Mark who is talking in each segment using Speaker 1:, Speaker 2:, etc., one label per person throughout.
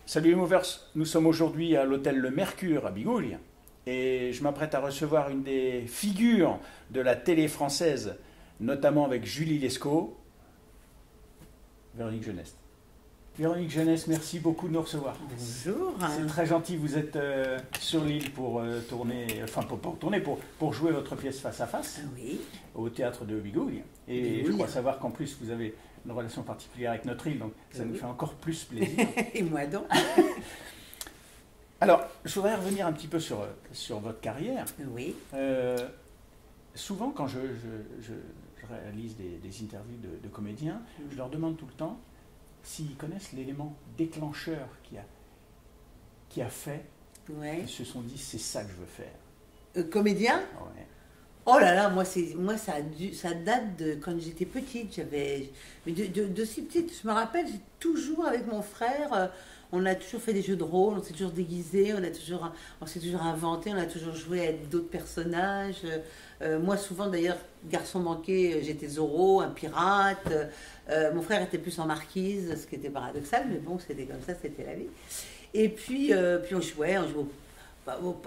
Speaker 1: Salut les Movers, nous sommes aujourd'hui à l'hôtel Le Mercure à Bigouille et je m'apprête à recevoir une des figures de la télé française, notamment avec Julie Lescaut, Véronique Jeunesse. Véronique Jeunesse, merci beaucoup de nous recevoir.
Speaker 2: Bonjour.
Speaker 1: C'est très gentil, vous êtes sur l'île pour tourner, pour jouer votre pièce Face à Face
Speaker 2: Oui.
Speaker 1: au théâtre de Bigouille. Et je crois savoir qu'en plus vous avez une relation particulière avec notre île, donc ça nous fait encore plus plaisir.
Speaker 2: Et moi donc.
Speaker 1: Alors, je voudrais revenir un petit peu sur votre carrière.
Speaker 2: Oui.
Speaker 1: Souvent, quand je réalise des interviews de comédiens, je leur demande tout le temps s'ils connaissent l'élément déclencheur qui a fait qu'ils se sont dit c'est ça que je veux faire.
Speaker 2: Comédien?
Speaker 1: Ouais.
Speaker 2: Oh là là, moi ça date de quand j'étais petite. De si petite, je me rappelle, j'ai toujours avec mon frère, on a toujours fait des jeux de rôle, on s'est toujours déguisé, on s'est toujours inventé, on a toujours joué à d'autres personnages. Moi souvent d'ailleurs, garçon manqué, j'étais Zorro, un pirate. Mon frère était plus en marquise, ce qui était paradoxal, mais bon, c'était comme ça, c'était la vie. Et puis on jouait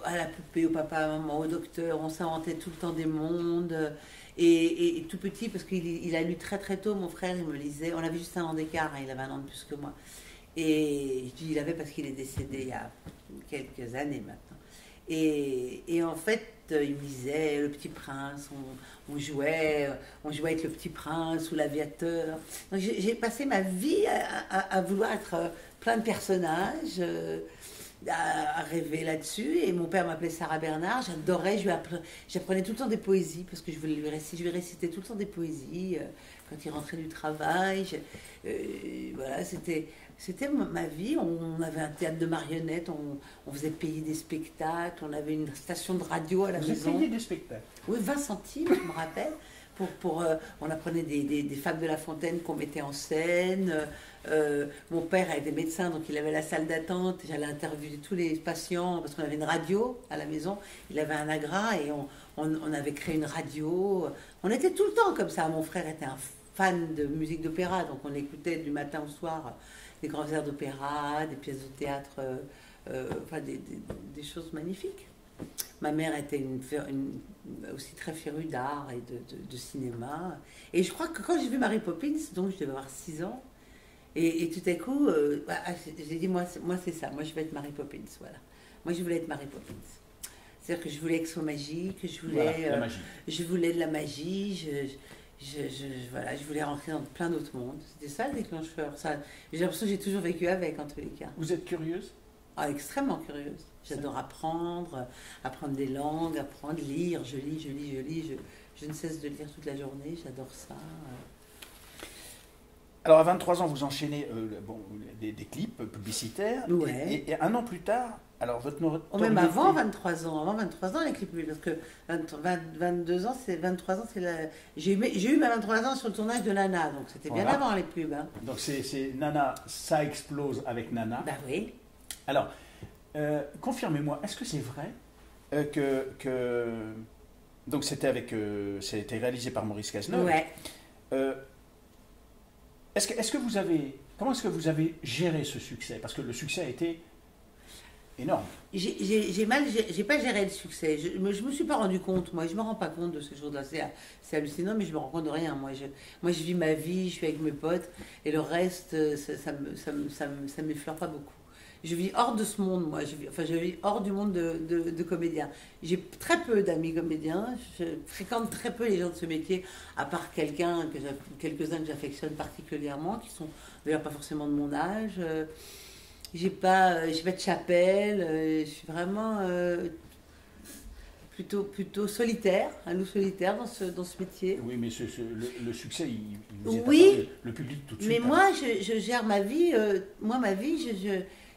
Speaker 2: à la poupée, au papa, à maman, au docteur, on s'inventait tout le temps des mondes. Et tout petit, parce qu'il a lu très très tôt, mon frère, il me lisait, on avait juste un an d'écart, hein, il avait un an de plus que moi. Et je dis il avait parce qu'il est décédé il y a quelques années maintenant. Et en fait, il me disait Le Petit Prince, on jouait avec Le Petit Prince ou l'Aviateur. Donc j'ai passé ma vie à vouloir être plein de personnages, à rêver là-dessus. Et mon père m'appelait Sarah Bernard, j'adorais, j'apprenais tout le temps des poésies parce que je voulais je lui récitais tout le temps des poésies quand il rentrait du travail. Voilà, c'était ma vie. On avait un théâtre de marionnettes, on faisait payer des spectacles, on avait une station de radio à la maison.
Speaker 1: Vous payez des spectacles?
Speaker 2: Oui, 20 centimes, je me rappelle. On apprenait des fables de La Fontaine qu'on mettait en scène. Mon père était médecin, donc il avait la salle d'attente. J'allais interviewer tous les patients parce qu'on avait une radio à la maison. Il avait un agra et on avait créé une radio. On était tout le temps comme ça. Mon frère était un fan de musique d'opéra, donc on écoutait du matin au soir des grands airs d'opéra, des pièces de théâtre, enfin des choses magnifiques. Ma mère était aussi très férue d'art et de cinéma. Et je crois que quand j'ai vu Mary Poppins, donc je devais avoir 6 ans, et tout à coup, j'ai dit, moi c'est ça, moi je vais être Mary Poppins, voilà. Moi je voulais être Mary Poppins. C'est-à-dire que je voulais que ce soit magique, je voulais de la magie, voilà, je voulais rentrer dans plein d'autres mondes. C'était ça le déclencheur. J'ai l'impression que j'ai toujours vécu avec, en tous les cas.
Speaker 1: Vous êtes curieuse?
Speaker 2: Ah, extrêmement curieuse. J'adore apprendre des langues, lire. Je lis. Je ne cesse de lire toute la journée. J'adore ça.
Speaker 1: Alors, à 23 ans, vous enchaînez des clips publicitaires.
Speaker 2: Ouais.
Speaker 1: Et un an plus tard, alors votre notoriété...
Speaker 2: Même avant 23 ans. Avant 23 ans, les clips publicitaires. Parce que 23 ans, c'est la... J'ai eu mes 23 ans sur le tournage de Nana. Donc, c'était bien avant les pubs. Hein.
Speaker 1: Donc, c'est Nana, ça explose avec Nana.
Speaker 2: Bah oui.
Speaker 1: Alors, confirmez-moi, est-ce que c'est vrai que... Donc, ça a été réalisé par Maurice Cazeneuve.
Speaker 2: Ouais.
Speaker 1: Comment est-ce que vous avez géré ce succès? Parce que le succès a été énorme.
Speaker 2: J'ai pas géré le succès. Je me suis pas rendu compte. Moi, je me rends pas compte de ce jour-là. C'est hallucinant, mais je me rends compte de rien. Moi, je vis ma vie, je suis avec mes potes, et le reste, ça m'effleure pas beaucoup. Je vis hors de ce monde, moi. Je vis hors du monde de comédiens. J'ai très peu d'amis comédiens. Je fréquente très peu les gens de ce métier, à part quelques-uns que j'affectionne particulièrement, qui sont d'ailleurs pas forcément de mon âge. J'ai pas de chapelle. Je suis vraiment plutôt solitaire, un loup solitaire dans ce métier.
Speaker 1: Oui, mais le succès, il vous est
Speaker 2: oui,
Speaker 1: apparu, le public tout de suite.
Speaker 2: Mais moi, je gère ma vie. Ma vie,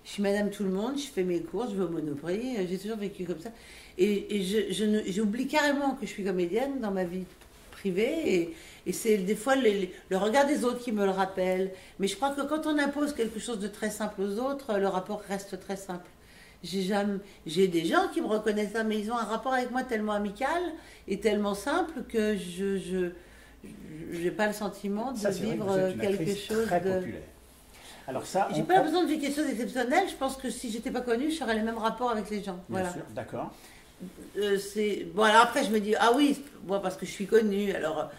Speaker 2: je suis madame tout le monde, je fais mes courses, je vais au Monoprix, j'ai toujours vécu comme ça. Et j'oublie carrément que je suis comédienne dans ma vie privée. Et c'est des fois le regard des autres qui me le rappelle. Mais je crois que quand on impose quelque chose de très simple aux autres, le rapport reste très simple. J'ai des gens qui me reconnaissent ça, mais ils ont un rapport avec moi tellement amical et tellement simple que je n'ai pas le sentiment de vivre quelque chose
Speaker 1: très
Speaker 2: de...
Speaker 1: populaire. Alors ça,
Speaker 2: j'ai pas besoin de vivre quelque chose d'exceptionnel. Je pense que si j'étais pas connue, j'aurais les mêmes rapports avec les gens.
Speaker 1: Bien
Speaker 2: voilà.
Speaker 1: sûr, d'accord.
Speaker 2: Bon, alors après, je me dis, ah oui, moi, parce que je suis connue. Alors,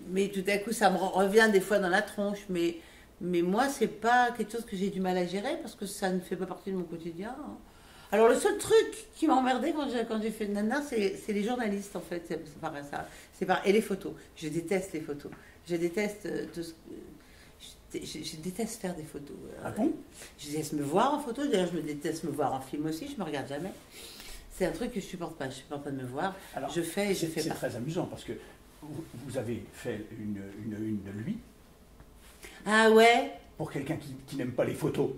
Speaker 2: mais tout à coup, ça me revient des fois dans la tronche. Mais moi, c'est pas quelque chose que j'ai du mal à gérer parce que ça ne fait pas partie de mon quotidien. Alors, le seul truc qui m'a emmerdé quand j'ai fait de Nana, c'est les journalistes, en fait. C'est pareil, ça. Et les photos. Je déteste les photos. Je déteste tout ce... Je déteste faire des photos.
Speaker 1: Ah bon?
Speaker 2: Je déteste me voir en photo. D'ailleurs, je me déteste me voir en film aussi. Je me regarde jamais. C'est un truc que je supporte pas. Je supporte pas de me voir.
Speaker 1: Alors,
Speaker 2: je fais et je fais pas.
Speaker 1: C'est très amusant parce que vous avez fait une de lui.
Speaker 2: Ah ouais?
Speaker 1: Pour quelqu'un qui n'aime pas les photos,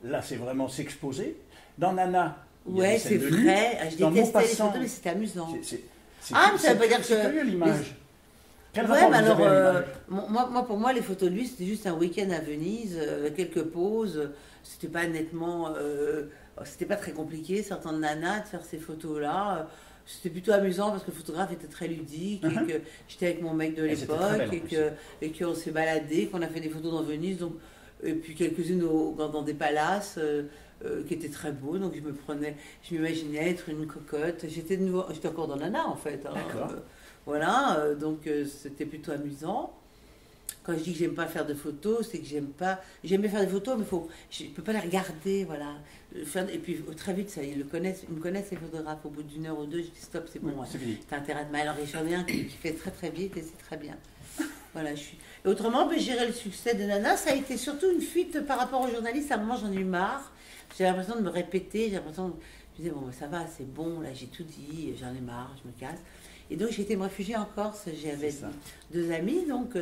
Speaker 1: là, c'est vraiment s'exposer. Dans Nana,
Speaker 2: ouais, c'est vrai. Je détestais les photos, mais c'était amusant. Mais ça veut pas dire que...
Speaker 1: C'est curieux l'image.
Speaker 2: Ouais, mais alors, pour moi, les photos de lui, c'était juste un week-end à Venise, quelques pauses. C'était pas nettement... c'était pas très compliqué, sortant de Nana, de faire ces photos-là. C'était plutôt amusant parce que le photographe était très ludique et que j'étais avec mon mec de l'époque et qu'on s'est baladé, qu'on a fait des photos dans Venise, donc, et puis quelques-unes dans des palaces qui étaient très beaux. Donc je m'imaginais être une cocotte. J'étais encore dans Nana en fait. Hein, voilà, donc c'était plutôt amusant. Quand je dis que j'aime pas faire de photos, c'est que j'aime bien faire des photos, mais je ne peux pas les regarder, voilà. Et puis très vite, ça, ils me connaissent les photographes. Au bout d'une heure ou deux, je dis stop, c'est bon, t'as intérêt de mal. Alors j'en ai un qui fait très très vite et c'est très bien. Voilà, Et autrement, gérer le succès de Nana, ça a été surtout une fuite par rapport aux journalistes. À un moment, j'en ai eu marre. J'avais l'impression de me répéter, je disais bon, ça va, c'est bon, là j'ai tout dit, j'en ai marre, je me casse. Et donc j'ai été me réfugier en Corse. J'avais deux amis, donc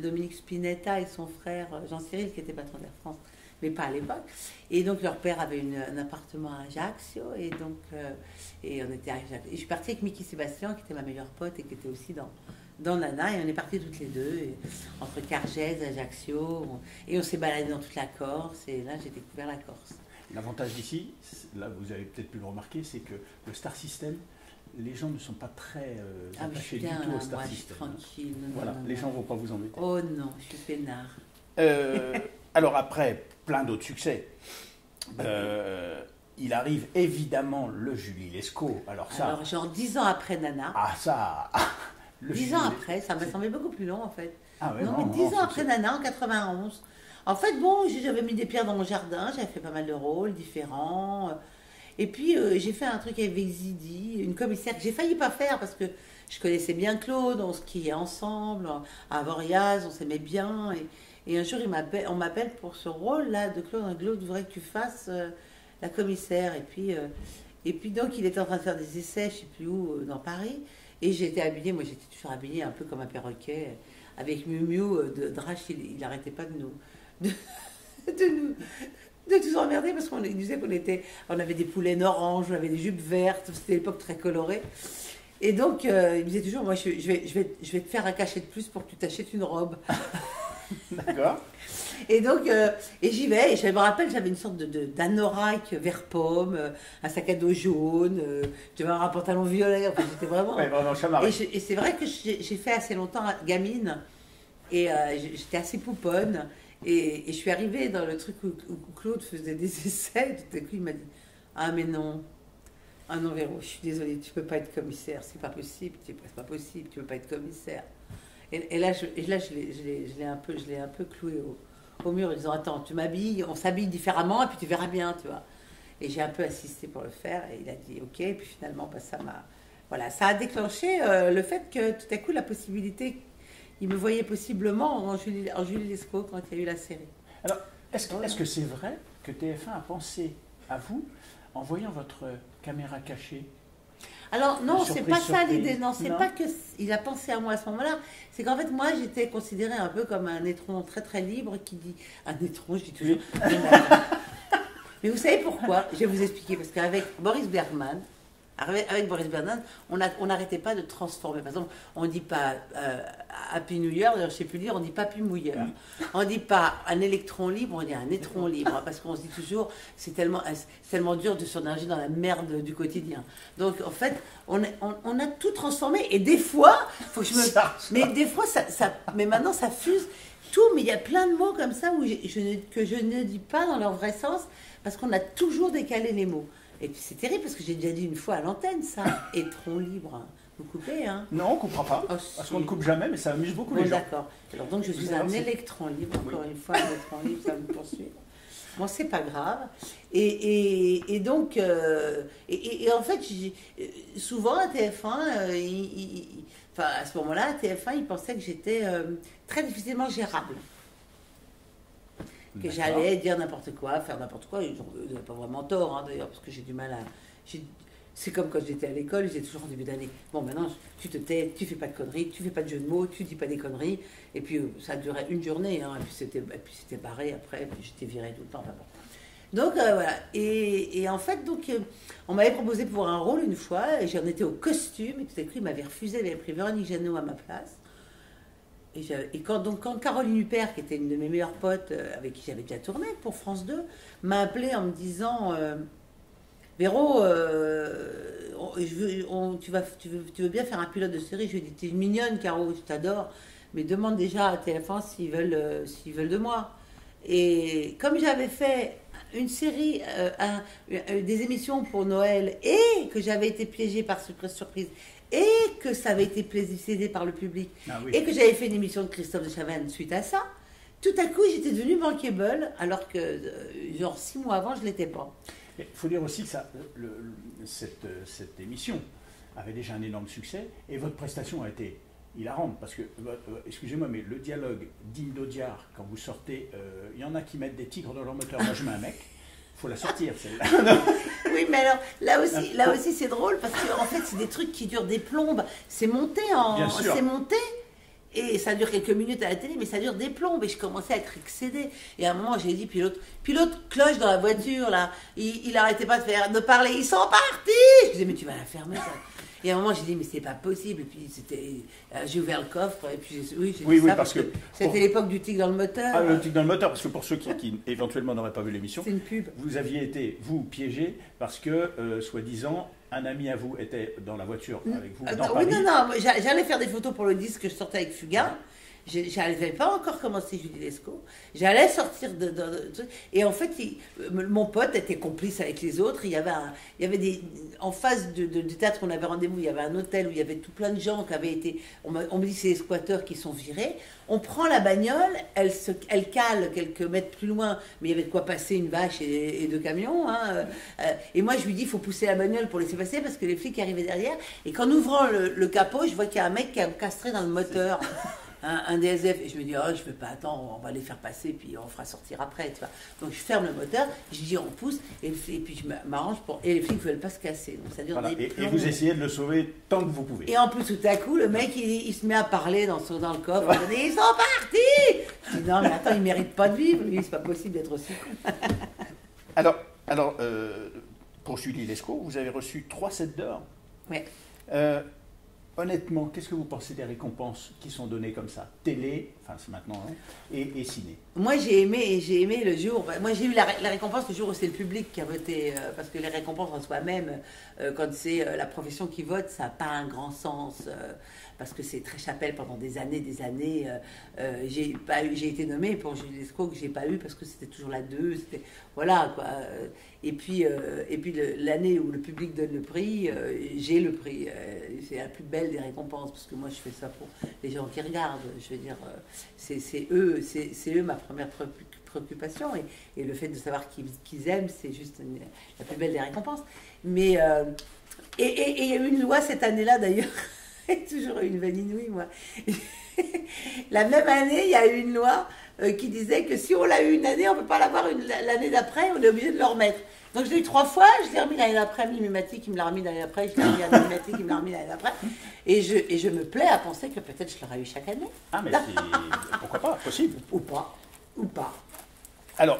Speaker 2: Dominique Spinetta et son frère Jean-Cyril, qui était patron d'Air France, mais pas à l'époque. Et donc leur père avait un appartement à Ajaccio, et donc on était à Ajaccio. Et je suis partie avec Mickey Sébastien, qui était ma meilleure pote et qui était aussi dans Nana, et on est partis toutes les deux, entre Cargèse, Ajaccio, et on s'est baladé dans toute la Corse, et là j'ai découvert la Corse.
Speaker 1: L'avantage d'ici, là vous avez peut-être pu le remarquer, c'est que le Star System, les gens ne sont pas très attachés du tout au Star System.
Speaker 2: Tranquille.
Speaker 1: Voilà, les gens ne vont pas vous embêter.
Speaker 2: Oh non, je suis peinard.
Speaker 1: Alors après, plein d'autres succès. Il arrive évidemment le Julie Lescaut. Alors
Speaker 2: genre 10 ans après Nana.
Speaker 1: Ah ça
Speaker 2: 10 ans après, ça m'a semblé beaucoup plus long en fait.
Speaker 1: Ah ouais,
Speaker 2: non, mais 10 ans après Nana, en 91. En fait, bon, j'avais mis des pierres dans mon jardin, j'avais fait pas mal de rôles différents. Et puis, j'ai fait un truc avec Zidi, une commissaire que j'ai failli pas faire parce que je connaissais bien Claude, on skiait ensemble, à Voriaz, on s'aimait bien. Et un jour, on m'appelle pour ce rôle-là de Claude. Claude voudrait que tu fasses la commissaire. Et puis, donc, il était en train de faire des essais, je ne sais plus où, dans Paris. Et j'étais habillée, moi j'étais toujours habillée un peu comme un perroquet, avec Miu Miu de Drache, il n'arrêtait pas de nous emmerder parce qu'on disait on avait des poulaines oranges, on avait des jupes vertes, c'était l'époque très colorée. Et donc, il me disait toujours, moi je vais te faire un cachet de plus pour que tu t'achètes une robe.
Speaker 1: D'accord.
Speaker 2: Et donc, j'y vais, et je me rappelle, j'avais une sorte d'anorak vert pomme, un sac à dos jaune, j'avais un pantalon violet, enfin j'étais vraiment...
Speaker 1: Ouais, vraiment chamarré.
Speaker 2: Et c'est vrai que j'ai fait assez longtemps gamine, et j'étais assez pouponne, et je suis arrivée dans le truc où Claude faisait des essais, tout à coup il m'a dit « Ah mais non, ah non Véro, je suis désolée, tu peux pas être commissaire, c'est pas possible, c'est pas possible, tu peux pas être commissaire. » Et là, je l'ai un peu cloué au mur en disant attends, tu m'habilles, on s'habille différemment et puis tu verras bien, tu vois. Et j'ai un peu assisté pour le faire et il a dit ok, et puis finalement ça a déclenché le fait que tout à coup la possibilité, il me voyait possiblement en Julie Lescaut quand il y a eu la série.
Speaker 1: Alors, est-ce que c'est vrai que TF1 a pensé à vous en voyant votre caméra cachée?
Speaker 2: Alors non, c'est pas ça l'idée. Non, c'est pas que il a pensé à moi à ce moment-là. C'est qu'en fait, moi, j'étais considérée un peu comme un étron très très libre qui dit un étron, je dis toujours. Mais vous savez pourquoi? Je vais vous expliquer. Parce qu'avec Boris Bergman, on n'arrêtait pas de transformer. Par exemple, on ne dit pas Happy New Year, d'ailleurs je ne sais plus dire, on ne dit pas Pumouilleur. On ne dit pas un électron libre, on dit un étron libre. Parce qu'on se dit toujours, c'est tellement dur de s'engager dans la merde du quotidien. Donc en fait, on a tout transformé. Et des fois, faut que je me... Mais des fois, mais maintenant ça fuse tout. Mais il y a plein de mots comme ça que je ne dis pas dans leur vrai sens, parce qu'on a toujours décalé les mots. Et puis c'est terrible parce que j'ai déjà dit une fois à l'antenne ça, étron libre. Vous coupez, hein?
Speaker 1: Non, on ne coupera pas.
Speaker 2: Oh,
Speaker 1: parce qu'on ne coupe jamais, mais ça amuse beaucoup les gens.
Speaker 2: D'accord. Alors donc je suis un électron libre, encore une fois, un électron libre, ça me poursuit. Bon, c'est pas grave. Et donc, en fait, souvent à TF1, enfin à ce moment-là, à TF1, ils pensaient que j'étais très difficilement gérable. Que j'allais dire n'importe quoi, faire n'importe quoi. Ils n'avaient pas vraiment tort, hein, d'ailleurs, parce que j'ai du mal à... C'est comme quand j'étais à l'école, j'étais toujours en début d'année. Bon, maintenant, tu te tais, tu fais pas de conneries, tu fais pas de jeu de mots, tu dis pas des conneries. Et puis, ça durait une journée, hein, et puis c'était barré après, et puis j'étais virée tout le temps. Enfin, bon. Donc, voilà. Et en fait, on m'avait proposé pour un rôle une fois, et j'en étais au costume, et tout à coup, il m'avait refusé, il avait pris Véronique Jeannot à ma place. Et quand Caroline Huppert, qui était une de mes meilleures potes, avec qui j'avais déjà tourné pour France 2, m'a appelé en me disant Véro, tu veux bien faire un pilote de série? Je lui ai dit, t'es mignonne, Caro, je t'adore, mais demande déjà à TF1 s'ils veulent de moi. Et comme j'avais fait une série, des émissions pour Noël, et que j'avais été piégée par surprise, et que ça avait été plébiscité par le public, et que j'avais fait une émission de Christophe de Chavannes suite à ça, tout à coup j'étais devenue bankable, alors que genre 6 mois avant je ne l'étais pas.
Speaker 1: Il faut dire aussi que cette émission avait déjà un énorme succès, et votre prestation a été hilarante, parce que, excusez-moi, mais le dialogue d'Indodiar, quand vous sortez, il y en a qui mettent des tigres dans leur moteur, moi je mets un mec. Il faut la sortir, celle-là.
Speaker 2: Oui, mais alors, là aussi c'est drôle, parce qu'en fait, c'est des trucs qui durent des plombes. C'est monté c'est monté, et ça dure quelques minutes à la télé, mais ça dure des plombes, et je commençais à être excédée. Et à un moment, j'ai dit, pilote, cloche dans la voiture, là. Il arrêtait pas de parler, ils sont partis. Je disais, mais tu vas la fermer, ça. Et à un moment, j'ai dit, mais c'est pas possible. Et puis, j'ai ouvert le coffre. Et puis,
Speaker 1: oui, parce que
Speaker 2: c'était l'époque du tic dans le moteur.
Speaker 1: Ah, le tic dans le moteur, parce que pour ceux qui éventuellement n'auraient pas vu l'émission,
Speaker 2: c'est une pub.
Speaker 1: Vous aviez été, vous, piégé, parce que, soi-disant, un ami à vous était dans la voiture avec vous dans Paris.
Speaker 2: Non, j'allais faire des photos pour le disque que je sortais avec Fugain. J'avais pas encore commencé Julie Lescaut. J'allais sortir et en fait, mon pote était complice avec les autres. Il y avait en face du théâtre où on avait rendez-vous, il y avait un hôtel où il y avait tout plein de gens qui avaient été. On me dit c'est les squatteurs qui sont virés. On prend la bagnole, elle cale quelques mètres plus loin, mais il y avait de quoi passer une vache et 2 camions. Hein. Et moi, je lui dis, il faut pousser la bagnole pour laisser passer parce que les flics arrivaient derrière. Et qu'en ouvrant le capot, je vois qu'il y a un mec qui a castré dans le moteur. Un DSF, et je me dis, oh, je ne vais pas attendre, on va les faire passer, puis on fera sortir après, tu vois. Donc je ferme le moteur, je dis, on pousse, et puis je m'arrange pour. Et les flics ne veulent pas se casser. Donc ça dure des
Speaker 1: et vous essayez de le sauver tant que vous pouvez.
Speaker 2: Et en plus, tout à coup, le mec, il se met à parler dans le coffre, il dit, ils sont partis. Je dis, non, mais attends, il ne mérite pas de vivre, lui, c'est pas possible d'être aussi con.
Speaker 1: Alors pour Julie Lescaut, vous avez reçu 3 sets d'or.
Speaker 2: Oui.
Speaker 1: Honnêtement, qu'est-ce que vous pensez des récompenses qui sont données comme ça? Télé, enfin c'est maintenant, hein, et ciné.
Speaker 2: Moi j'ai aimé le jour, moi j'ai eu la récompense le jour où c'est le public qui a voté, parce que les récompenses en soi-même, quand c'est la profession qui vote, ça n'a pas un grand sens, parce que c'est très chapelle pendant des années, j'ai été nommée pour Julie Lescaut que j'ai pas eu parce que c'était toujours la 2, voilà quoi. Et puis l'année où le public donne le prix, j'ai le prix. C'est la plus belle des récompenses, parce que moi je fais ça pour les gens qui regardent. Je veux dire, c'est eux ma première préoccupation. Et le fait de savoir qu'ils aiment, c'est juste la plus belle des récompenses. Mais et il y a eu une loi cette année-là d'ailleurs. Toujours une vanille, moi. La même année, il y a eu une loi qui disait que si on l'a eu une année, on ne peut pas l'avoir l'année d'après, on est obligé de le remettre. Donc je l'ai eu 3 fois, je l'ai remis l'année d'après, Mimimati qui me l'a remis l'année d'après, je l'ai remis à Mimimati qui me l'a remis l'année d'après. Et je me plais à penser que peut-être je l'aurais eu chaque année.
Speaker 1: Ah mais pourquoi pas, possible.
Speaker 2: Ou pas.
Speaker 1: Alors,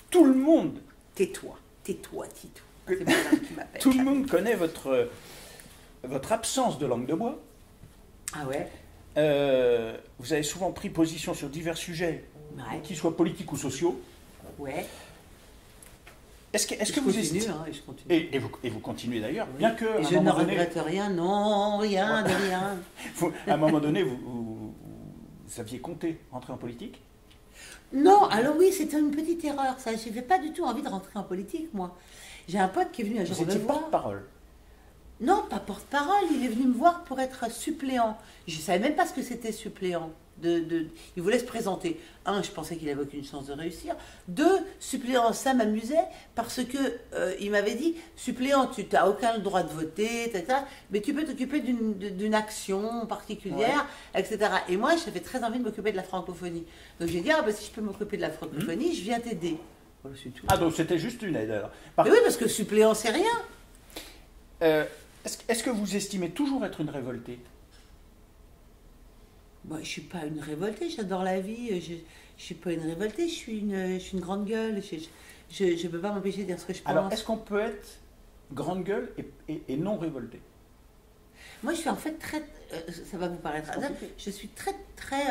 Speaker 1: tout le monde
Speaker 2: tais-toi, tais-toi, Tito. C'est mon âme qui m'appelle.
Speaker 1: Tout le monde connaît votre absence de langue de bois.
Speaker 2: Ah ouais?
Speaker 1: Vous avez souvent pris position sur divers sujets,
Speaker 2: Ouais.
Speaker 1: qu'ils soient politiques ou sociaux.
Speaker 2: Ouais.
Speaker 1: Est-ce que
Speaker 2: Je
Speaker 1: vous
Speaker 2: continue,
Speaker 1: estimez...
Speaker 2: hein, et je continue.
Speaker 1: Et vous continuez d'ailleurs, bien que...
Speaker 2: Et
Speaker 1: à un
Speaker 2: je ne
Speaker 1: moment donné,
Speaker 2: regrette rien, non, rien, de rien.
Speaker 1: à un moment donné, vous aviez compté entrer en politique.
Speaker 2: Non, alors oui, c'était une petite erreur, ça. Je n'avais pas du tout envie de rentrer en politique, moi. J'ai un pote qui est venu un jour
Speaker 1: Vous
Speaker 2: me
Speaker 1: étiez
Speaker 2: voir.
Speaker 1: porte-parole.
Speaker 2: Non, pas porte-parole, il est venu me voir pour être suppléant. Je ne savais même pas ce que c'était suppléant. Il voulait se présenter. Un, je pensais qu'il n'avait aucune chance de réussir. Deux, suppléant, ça m'amusait parce que il m'avait dit, suppléant, tu n'as aucun droit de voter, etc., mais tu peux t'occuper d'une action particulière, etc. Et moi, j'avais très envie de m'occuper de la francophonie. Donc j'ai dit, ah, bah, si je peux m'occuper de la francophonie, je viens t'aider. Voilà, c'est tout.
Speaker 1: Ah, donc c'était juste une aide alors.
Speaker 2: Mais oui, parce que suppléant, c'est rien.
Speaker 1: Est-ce que vous estimez toujours être une révoltée?
Speaker 2: Moi, je ne suis pas une révoltée, j'adore la vie, je ne suis pas une révoltée, je suis une grande gueule, je ne peux pas m'empêcher de dire ce que je pense.
Speaker 1: Alors, est-ce qu'on peut être grande gueule et non révolté?
Speaker 2: Moi, je suis en fait très... ça va vous paraître hasard, je suis très, très...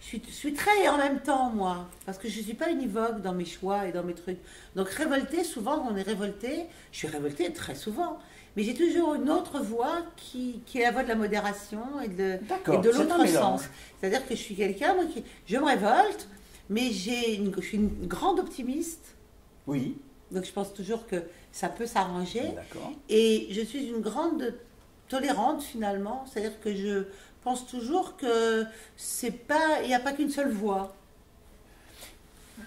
Speaker 2: je suis très en même temps, moi, parce que je ne suis pas univoque dans mes choix et dans mes trucs. Donc, révoltée, souvent, quand on est révolté, je suis révoltée très souvent, mais j'ai toujours une autre voix qui est la voix de la modération et de l'autre sens. C'est-à-dire que je suis quelqu'un, moi, je me révolte, mais je suis une grande optimiste.
Speaker 1: Oui.
Speaker 2: Donc je pense toujours que ça peut s'arranger.
Speaker 1: D'accord.
Speaker 2: Et je suis une grande tolérante finalement. C'est-à-dire que je pense toujours que il n'y a pas qu'une seule voix.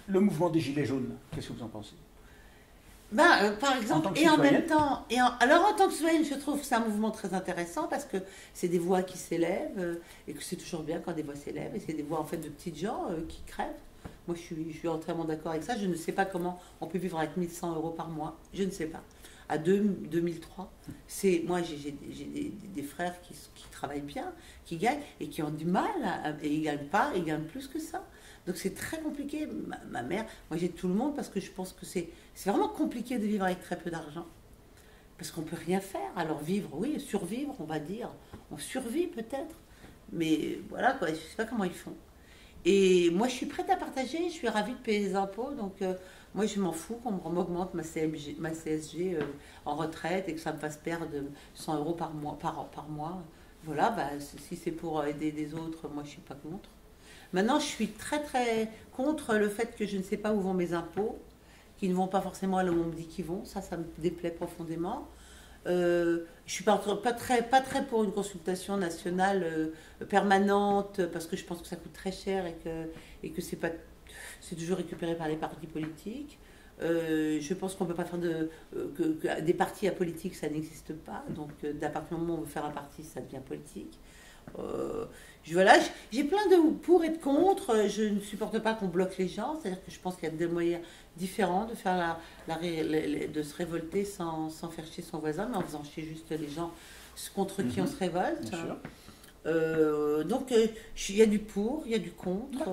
Speaker 1: Le mouvement des Gilets jaunes, qu'est-ce que vous en pensez?
Speaker 2: Par exemple,
Speaker 1: en
Speaker 2: même temps, alors en tant que citoyenne, je trouve que c'est un mouvement très intéressant parce que c'est des voix qui s'élèvent et que c'est toujours bien quand des voix s'élèvent et c'est des voix en fait de petites gens qui crèvent. Moi, je suis entièrement d'accord avec ça. Je ne sais pas comment on peut vivre avec 1 100 € par mois. Je ne sais pas. À 2003, moi, j'ai des frères qui travaillent bien, qui gagnent et qui ont du mal et ils gagnent pas, ils gagnent plus que ça. Donc c'est très compliqué. Ma mère, moi j'ai tout le monde parce que je pense que c'est vraiment compliqué de vivre avec très peu d'argent. Parce qu'on ne peut rien faire. Alors vivre, oui, survivre, on va dire. On survit peut-être. Mais voilà, quoi, je ne sais pas comment ils font. Et moi je suis prête à partager, je suis ravie de payer les impôts. Donc moi je m'en fous qu'on m'augmente ma CSG en retraite et que ça me fasse perdre 100 € par mois. Voilà, si c'est pour aider les autres, moi je ne suis pas contre. Maintenant, je suis très très contre le fait que je ne sais pas où vont mes impôts, qui ne vont pas forcément là où on me dit qu'ils vont. Ça me déplaît profondément. Je suis pas très pour une consultation nationale permanente parce que je pense que ça coûte très cher et que c'est toujours récupéré par les partis politiques. Je pense qu'on ne peut pas faire que des partis apolitiques, ça n'existe pas. Donc, d'à partir du moment où on veut faire un parti, ça devient politique. J'ai plein de pour et de contre. Je ne supporte pas qu'on bloque les gens. C'est-à-dire que je pense qu'il y a des moyens différents de faire de se révolter sans faire chier son voisin, mais en faisant chier juste les gens contre qui on se révolte.
Speaker 1: Bien sûr.
Speaker 2: Donc, il y a du pour, il y a du contre.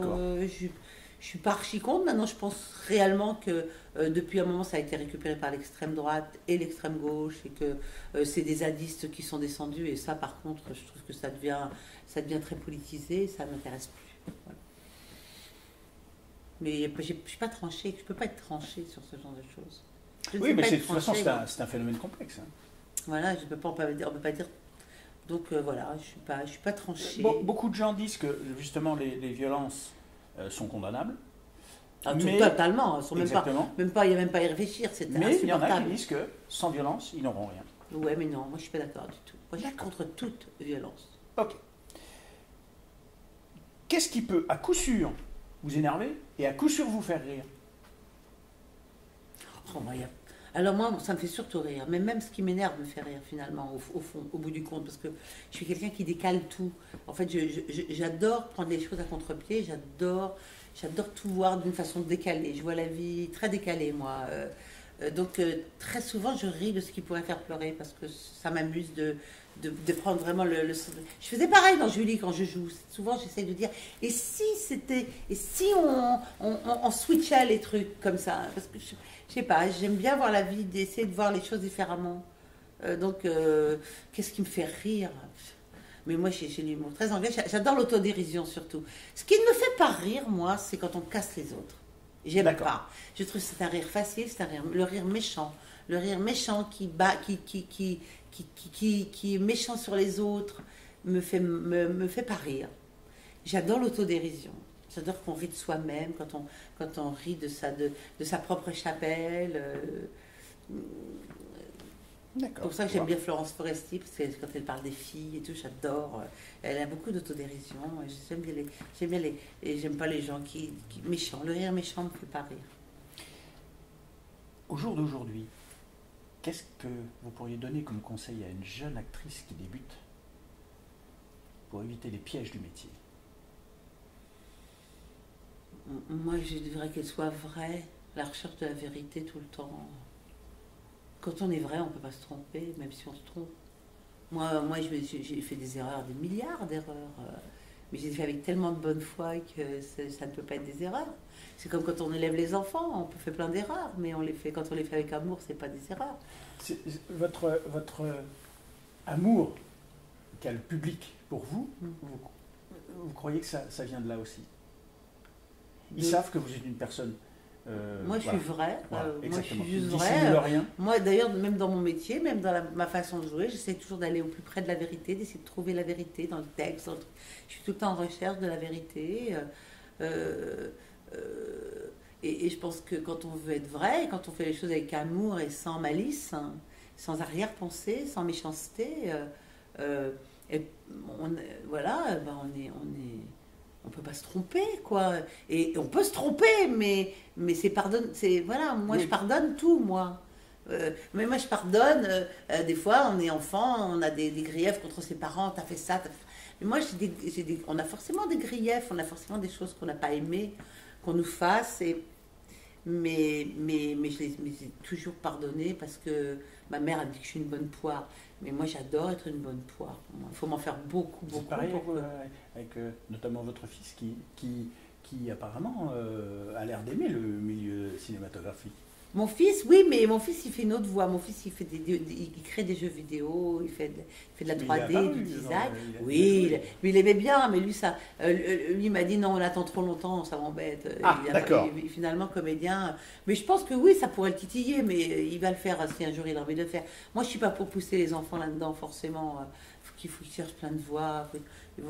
Speaker 2: Je suis pas archi contre. Maintenant, je pense réellement que depuis un moment, ça a été récupéré par l'extrême droite et l'extrême gauche et que c'est des zadistes qui sont descendus. Et ça, par contre, je trouve que ça devient très politisé et ça ne m'intéresse plus. Voilà. Mais je ne suis pas tranchée. Je ne peux pas être tranchée sur ce genre de choses.
Speaker 1: Oui, mais de toute façon, c'est un phénomène complexe. Hein.
Speaker 2: Voilà, on ne peut pas dire. Donc voilà, je suis pas tranchée.
Speaker 1: Beaucoup de gens disent que justement les violences sont condamnables.
Speaker 2: Totalement, il n'y a même pas à y réfléchir, c'est
Speaker 1: mais il y en a qui disent que sans violence, ils n'auront rien.
Speaker 2: Ouais, mais non, moi je suis pas d'accord du tout. Moi je suis contre toute violence.
Speaker 1: Ok. Qu'est-ce qui peut à coup sûr vous énerver et à coup sûr vous faire rire?
Speaker 2: Alors moi, ça me fait surtout rire. Mais même ce qui m'énerve me fait rire finalement, au fond, au bout du compte, parce que je suis quelqu'un qui décale tout. En fait, j'adore prendre les choses à contre-pied, j'adore tout voir d'une façon décalée. Je vois la vie très décalée, moi. Donc très souvent, je ris de ce qui pourrait faire pleurer parce que ça m'amuse de prendre vraiment Je faisais pareil dans Julie quand je joue. Souvent, j'essaie de dire, et si c'était, et si on switchait les trucs comme ça, parce que je sais pas, j'aime bien voir la vie, d'essayer de voir les choses différemment. Qu'est-ce qui me fait rire? Mais moi, j'ai l'humour très anglais. J'adore l'autodérision surtout. Ce qui ne me fait pas rire, moi, c'est quand on casse les autres. J'aime pas. Je trouve que c'est un rire facile, c'est un rire, le rire méchant. Le rire méchant qui est méchant sur les autres me fait pas rire. J'adore l'autodérision. J'adore qu'on rit de soi-même, quand on rit de sa propre chapelle. C'est pour ça que j'aime bien Florence Foresti, parce que quand elle parle des filles et tout, j'adore. Elle a beaucoup d'autodérision. J'aime pas les gens méchants. Le rire méchant me fait pas rire.
Speaker 1: Au jour d'aujourd'hui, qu'est-ce que vous pourriez donner comme conseil à une jeune actrice qui débute pour éviter les pièges du métier?
Speaker 2: Moi, je dirais qu'elle soit vraie, la recherche de la vérité tout le temps. Quand on est vrai, on ne peut pas se tromper, même si on se trompe. Moi j'ai fait des erreurs, des milliards d'erreurs. Mais j'ai fait avec tellement de bonne foi que ça ne peut pas être des erreurs. C'est comme quand on élève les enfants, on peut faire plein d'erreurs, mais quand on les fait avec amour, c'est pas des erreurs.
Speaker 1: Votre amour qu'a le public pour vous, vous croyez que ça vient de là aussi? Ils savent que vous êtes une personne...
Speaker 2: moi, je suis vraie.
Speaker 1: Voilà,
Speaker 2: moi, je suis juste
Speaker 1: vraie.
Speaker 2: Rien. Moi, d'ailleurs, même dans mon métier, même dans ma façon de jouer, j'essaie toujours d'aller au plus près de la vérité, d'essayer de trouver la vérité dans le texte. Je suis tout le temps en recherche de la vérité. Et je pense que quand on veut être vrai, quand on fait les choses avec amour et sans malice, hein, sans arrière-pensée, sans méchanceté, voilà, ben on peut pas se tromper, quoi. Et on peut se tromper, mais voilà, moi, oui. Je pardonne tout, moi. Mais moi, je pardonne. Des fois, on est enfant, on a des griefs contre ses parents, t'as fait ça. Mais moi, on a forcément des griefs, on a forcément des choses qu'on n'a pas aimées, qu'on nous fasse. Mais je les ai toujours pardonnées parce que ma mère a dit que je suis une bonne poire. Mais moi, j'adore être une bonne poire. Il faut m'en faire beaucoup.
Speaker 1: C'est pareil avec notamment votre fils qui apparemment a l'air d'aimer le milieu cinématographique.
Speaker 2: Mon fils, oui, mais mon fils, il fait une autre voix. Mon fils, il crée des jeux vidéo, il fait de la 3D, du design. Oui, mais il aimait bien, mais lui, lui m'a dit non, on attend trop longtemps, ça m'embête.
Speaker 1: D'accord.
Speaker 2: Finalement, comédien. Mais je pense que oui, ça pourrait le titiller, mais il va le faire si un jour il a envie de le faire. Moi, je ne suis pas pour pousser les enfants là-dedans, forcément. Il faut qu'ils cherchent plein de voix.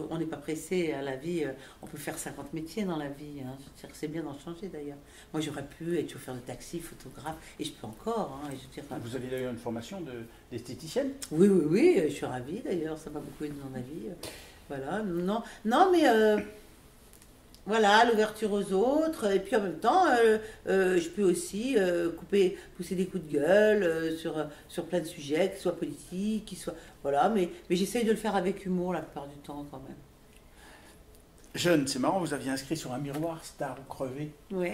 Speaker 2: On n'est pas pressé à la vie. On peut faire 50 métiers dans la vie. Hein. C'est bien d'en changer d'ailleurs. Moi, j'aurais pu être chauffeur de taxi, photographe, et je peux encore. Hein,
Speaker 1: vous avez d'ailleurs une formation d'esthéticienne?
Speaker 2: Oui, je suis ravie d'ailleurs. Ça m'a beaucoup aidé dans ma vie. Voilà. Non, mais voilà, l'ouverture aux autres. Et puis en même temps, je peux aussi pousser des coups de gueule sur plein de sujets, qu'ils soient politiques, qu'ils soient... Voilà, mais j'essaye de le faire avec humour la plupart du temps quand même.
Speaker 1: Jeune, c'est marrant, vous aviez inscrit sur un miroir Star ou crever.
Speaker 2: Oui.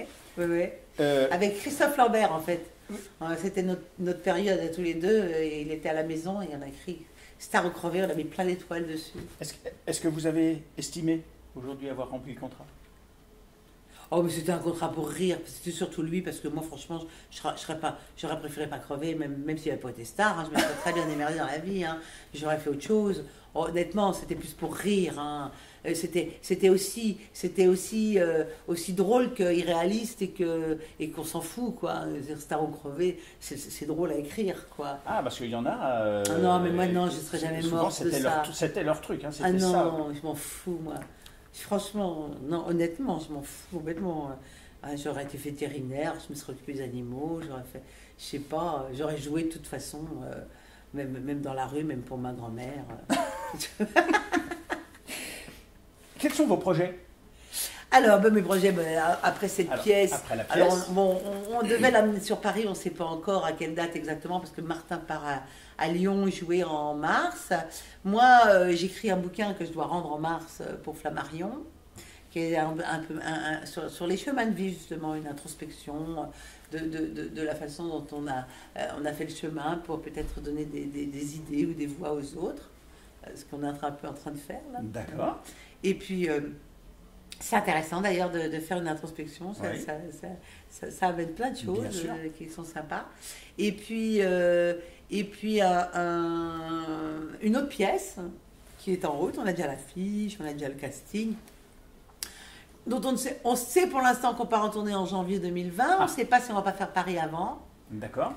Speaker 2: Avec Christophe Lambert en fait. Oui. C'était notre période à tous les deux, et il était à la maison et il en a écrit Star ou crever, on a mis plein d'étoiles dessus.
Speaker 1: Est-ce que vous avez estimé aujourd'hui avoir rempli le contrat?
Speaker 2: Oh, mais c'était un contrat pour rire, c'était surtout lui, parce que moi, franchement, j'aurais préféré pas crever, même s'il n'avait pas été star, hein, je me serais très bien émerdée dans la vie, hein, j'aurais fait autre chose. Honnêtement, c'était plus pour rire, hein. C'était aussi drôle qu'irréaliste et qu'on s'en fout, quoi. Star ou crever, c'est drôle à écrire, quoi.
Speaker 1: Ah, parce qu'il y en a...
Speaker 2: non, mais moi, non, je ne serais jamais morte de ça.
Speaker 1: C'était leur truc, hein, c'était
Speaker 2: non,
Speaker 1: ça.
Speaker 2: Non, je m'en fous, moi. Franchement, non, honnêtement, je m'en fous complètement. J'aurais été vétérinaire, je me serais occupée des animaux, j'aurais fait, je sais pas, j'aurais joué de toute façon, même dans la rue, même pour ma grand-mère.
Speaker 1: Quels sont vos projets?
Speaker 2: Alors, mes projets, après cette pièce,
Speaker 1: après la pièce.
Speaker 2: Alors, on devait l'amener sur Paris, on ne sait pas encore à quelle date exactement, parce que Martin part à Lyon jouer en mars. Moi, j'écris un bouquin que je dois rendre en mars pour Flammarion, qui est un peu sur les chemins de vie, justement, une introspection, de la façon dont on a fait le chemin pour peut-être donner des idées ou des voix aux autres, ce qu'on est un peu en train de faire là.
Speaker 1: D'accord.
Speaker 2: Et puis, c'est intéressant d'ailleurs de faire une introspection,
Speaker 1: Oui.
Speaker 2: ça amène plein de
Speaker 1: Bien
Speaker 2: choses
Speaker 1: sûr.
Speaker 2: qui sont sympas. Et puis, une autre pièce qui est en route, on a déjà l'affiche, on a déjà le casting, dont on sait pour l'instant qu'on part en tournée en janvier 2020, on ne sait pas si on va pas faire Paris avant.
Speaker 1: D'accord.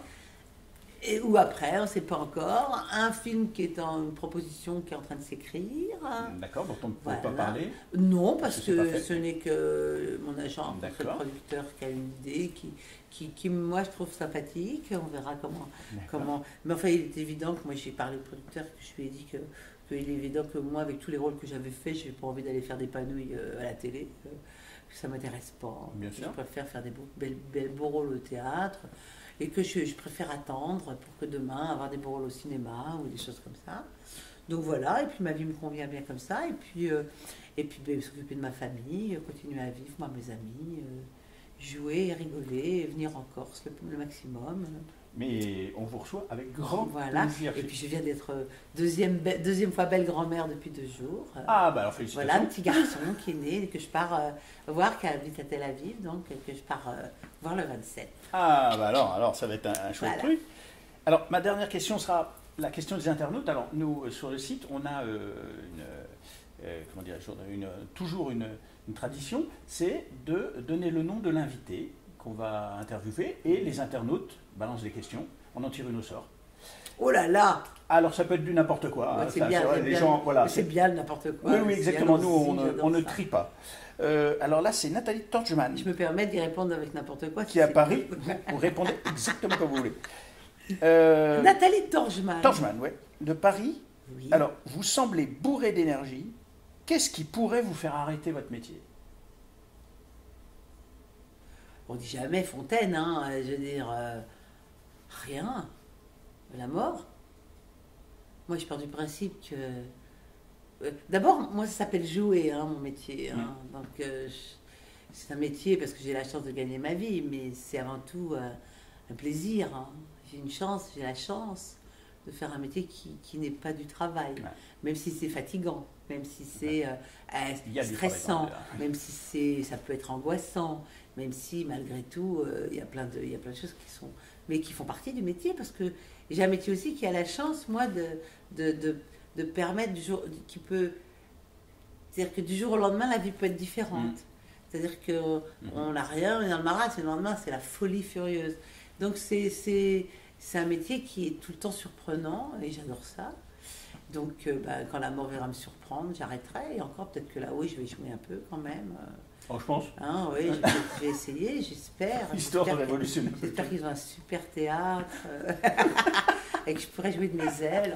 Speaker 2: Ou après, on ne sait pas encore. Un film qui est une proposition qui est en train de s'écrire.
Speaker 1: D'accord, dont on ne peut pas
Speaker 2: Voilà.
Speaker 1: parler.
Speaker 2: Non, parce
Speaker 1: c'est pas
Speaker 2: que
Speaker 1: fait.
Speaker 2: ce n'est que mon agent, le
Speaker 1: D'accord.
Speaker 2: producteur qui a une idée qui, moi, je trouve sympathique. On verra comment. Mais enfin, il est évident que moi, j'ai parlé au producteur, que je lui ai dit qu'il est évident que moi, avec tous les rôles que j'avais faits, je n'ai pas envie d'aller faire des panouilles à la télé. Que ça ne m'intéresse pas.
Speaker 1: Bien sûr.
Speaker 2: Je préfère faire des beaux rôles au théâtre. Et que je préfère attendre pour que demain avoir des beaux rôles au cinéma ou des choses comme ça. Donc voilà, et puis ma vie me convient bien comme ça. Et puis s'occuper de ma famille, continuer à vivre, moi, mes amis, jouer, rigoler, venir en Corse le maximum.
Speaker 1: Mais on vous reçoit avec grand
Speaker 2: Voilà.
Speaker 1: plaisir.
Speaker 2: Et puis je viens d'être deuxième fois belle grand-mère depuis 2 jours.
Speaker 1: Ah, bah alors félicitations.
Speaker 2: Voilà, un petit garçon qui est né et que je pars voir, qui habite à Tel Aviv, donc que je pars voir le 27.
Speaker 1: Ah, bah alors ça va être un chouette
Speaker 2: Voilà.
Speaker 1: truc. Alors, ma dernière question sera la question des internautes. Alors, nous, sur le site, on a toujours une tradition, c'est de donner le nom de l'invité qu'on va interviewer et les internautes balancent des questions. On en tire une au sort.
Speaker 2: Oh là là!
Speaker 1: Alors, ça peut être du n'importe quoi.
Speaker 2: Ouais,
Speaker 1: hein,
Speaker 2: c'est
Speaker 1: ça,
Speaker 2: bien,
Speaker 1: vrai,
Speaker 2: c'est
Speaker 1: les
Speaker 2: bien.
Speaker 1: gens, voilà,
Speaker 2: C'est bien le n'importe quoi.
Speaker 1: Oui, oui,
Speaker 2: C'est
Speaker 1: exactement. Nous,
Speaker 2: allons-y,
Speaker 1: on ne
Speaker 2: j'adore ça.
Speaker 1: trie pas. Alors là, c'est Nathalie Torgeman
Speaker 2: Je me permets d'y répondre avec n'importe quoi.
Speaker 1: qui est à Paris. Vous répondez exactement comme vous voulez.
Speaker 2: Nathalie Torgeman.
Speaker 1: Torgeman, oui, de Paris.
Speaker 2: Oui.
Speaker 1: Alors, vous semblez bourré d'énergie. Qu'est-ce qui pourrait vous faire arrêter votre métier?
Speaker 2: On dit jamais Fontaine, hein. Je veux dire, rien. La mort. Moi, je pars du principe que. D'abord, moi, ça s'appelle jouer, hein, mon métier. Hein. Donc, c'est un métier parce que j'ai la chance de gagner ma vie, mais c'est avant tout un plaisir. Hein. J'ai la chance de faire un métier qui n'est pas du travail, même si c'est fatigant, même si c'est
Speaker 1: Il y a du
Speaker 2: stressant,
Speaker 1: travail dans
Speaker 2: même si ça peut être angoissant, même si malgré tout, il y a plein de choses qui font partie du métier, parce que j'ai un métier aussi qui a la chance, moi, de permettre c'est-à-dire que du jour au lendemain, la vie peut être différente. C'est-à-dire qu'on n'a rien, on est dans le maras, et le lendemain, c'est la folie furieuse. Donc c'est un métier qui est tout le temps surprenant, et j'adore ça. Donc quand la mort viendra me surprendre, j'arrêterai, et encore peut-être que là, oui, je vais jouer un peu quand même.
Speaker 1: Oh, je pense.
Speaker 2: Hein, oui, je vais essayer, j'espère.
Speaker 1: Histoire
Speaker 2: J'espère
Speaker 1: révolutionnaire.
Speaker 2: J'espère qu'ils ont un super théâtre et que je pourrais jouer de mes ailes.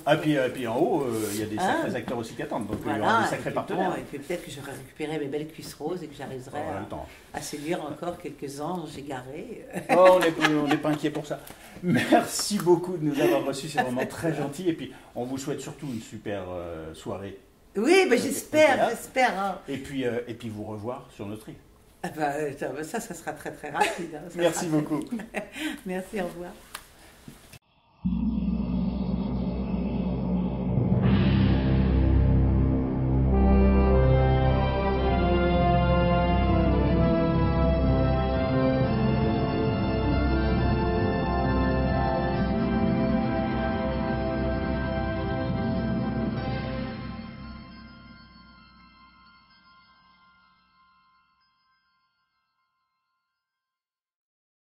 Speaker 1: Ah, puis en haut, il y a des sacrés acteurs aussi qui attendent. Donc, il y aura des sacrés partenaires.
Speaker 2: Et puis peut-être que j'aurai récupéré mes belles cuisses roses et que j'arriverai
Speaker 1: En même temps.
Speaker 2: à séduire encore quelques anges égarés.
Speaker 1: Oh, on n'est pas inquiet pour ça. Merci beaucoup de nous avoir reçus, c'est vraiment très gentil. Et puis, on vous souhaite surtout une super soirée.
Speaker 2: Oui, mais j'espère. Hein.
Speaker 1: Et puis vous revoir sur notre île.
Speaker 2: Ah bah, ça sera très très rapide. Hein.
Speaker 1: Merci beaucoup.
Speaker 2: Merci, au revoir.